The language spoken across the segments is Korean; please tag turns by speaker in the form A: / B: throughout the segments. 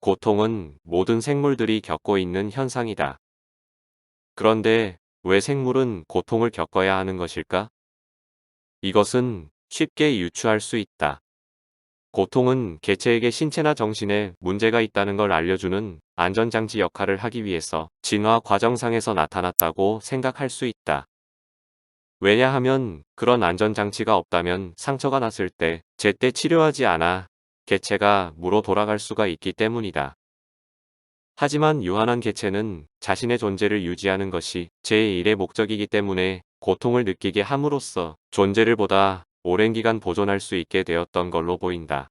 A: 고통은 모든 생물들이 겪고 있는 현상이다. 그런데 왜 생물은 고통을 겪어야 하는 것일까? 이것은 쉽게 유추할 수 있다. 고통은 개체에게 신체나 정신에 문제가 있다는 걸 알려주는 안전장치 역할을 하기 위해서 진화 과정상에서 나타났다고 생각할 수 있다. 왜냐하면 그런 안전장치가 없다면 상처가 났을 때 제때 치료하지 않아 개체가 무로 돌아갈 수가 있기 때문이다. 하지만 유한한 개체는 자신의 존재를 유지하는 것이 제1의 목적이기 때문에 고통을 느끼게 함으로써 존재를 보다 오랜 기간 보존할 수 있게 되었던 걸로 보인다.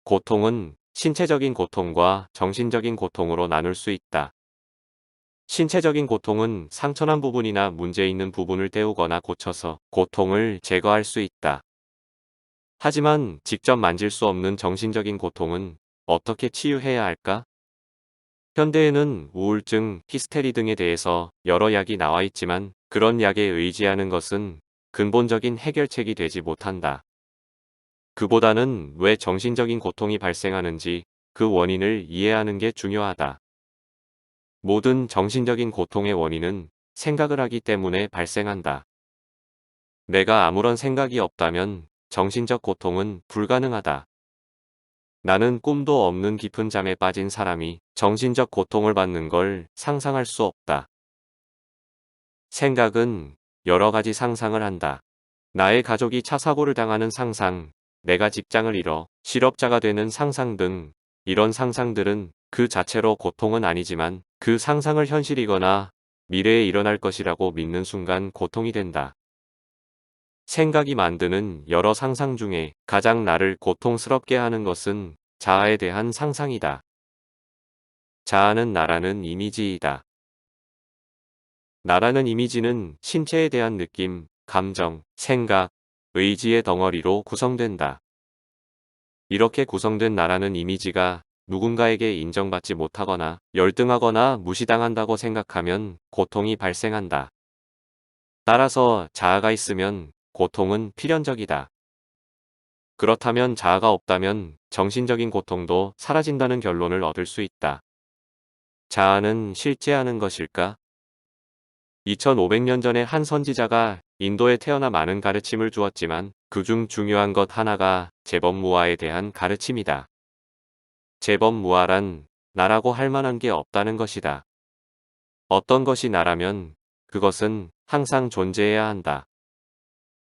A: 고통은 신체적인 고통과 정신적인 고통으로 나눌 수 있다. 신체적인 고통은 상처난 부분이나 문제 있는 부분을 때우거나 고쳐서 고통을 제거할 수 있다. 하지만 직접 만질 수 없는 정신적인 고통은 어떻게 치유해야 할까? 현대에는 우울증, 히스테리 등에 대해서 여러 약이 나와 있지만 그런 약에 의지하는 것은 근본적인 해결책이 되지 못한다. 그보다는 왜 정신적인 고통이 발생하는지 그 원인을 이해하는 게 중요하다. 모든 정신적인 고통의 원인은 생각을 하기 때문에 발생한다. 내가 아무런 생각이 없다면 정신적 고통은 불가능하다. 나는 꿈도 없는 깊은 잠에 빠진 사람이 정신적 고통을 받는 걸 상상할 수 없다. 생각은 여러 가지 상상을 한다. 나의 가족이 차 사고를 당하는 상상, 내가 직장을 잃어 실업자가 되는 상상 등 이런 상상들은 그 자체로 고통은 아니지만 그 상상을 현실이거나 미래에 일어날 것이라고 믿는 순간 고통이 된다. 생각이 만드는 여러 상상 중에 가장 나를 고통스럽게 하는 것은 자아에 대한 상상이다. 자아는 나라는 이미지이다. 나라는 이미지는 신체에 대한 느낌, 감정, 생각, 의지의 덩어리로 구성된다. 이렇게 구성된 나라는 이미지가 누군가에게 인정받지 못하거나 열등하거나 무시당한다고 생각하면 고통이 발생한다. 따라서 자아가 있으면 고통은 필연적이다. 그렇다면 자아가 없다면 정신적인 고통도 사라진다는 결론을 얻을 수 있다. 자아는 실제하는 것일까? 2500년 전에 한 선지자가 인도에 태어나 많은 가르침을 주었지만 그중 중요한 것 하나가 재범무아에 대한 가르침이다. 재범무아란 나라고 할 만한 게 없다는 것이다. 어떤 것이 나라면 그것은 항상 존재해야 한다.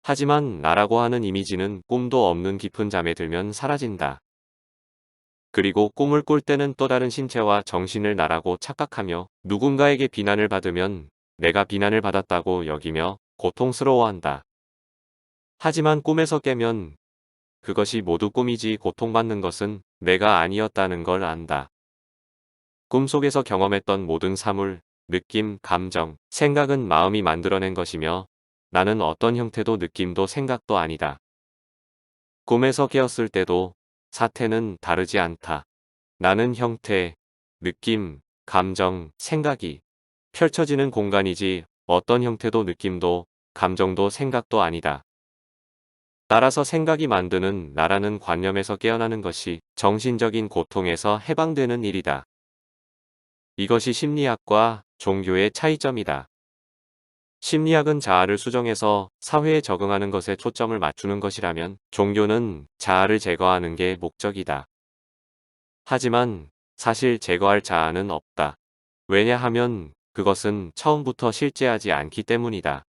A: 하지만 나라고 하는 이미지는 꿈도 없는 깊은 잠에 들면 사라진다. 그리고 꿈을 꿀 때는 또 다른 신체와 정신을 나라고 착각하며 누군가에게 비난을 받으면 내가 비난을 받았다고 여기며 고통스러워한다. 하지만 꿈에서 깨면 그것이 모두 꿈이지 고통받는 것은 내가 아니었다는 걸 안다. 꿈속에서 경험했던 모든 사물, 느낌, 감정, 생각은 마음이 만들어낸 것이며 나는 어떤 형태도 느낌도 생각도 아니다. 꿈에서 깨었을 때도 사태는 다르지 않다. 나는 형태, 느낌, 감정, 생각이 펼쳐지는 공간이지 어떤 형태도 느낌도 감정도 생각도 아니다. 따라서 생각이 만드는 나라는 관념에서 깨어나는 것이 정신적인 고통에서 해방되는 일이다. 이것이 심리학과 종교의 차이점이다. 심리학은 자아를 수정해서 사회에 적응하는 것에 초점을 맞추는 것이라면 종교는 자아를 제거하는 게 목적이다. 하지만 사실 제거할 자아는 없다. 왜냐하면 그것은 처음부터 실제하지 않기 때문이다.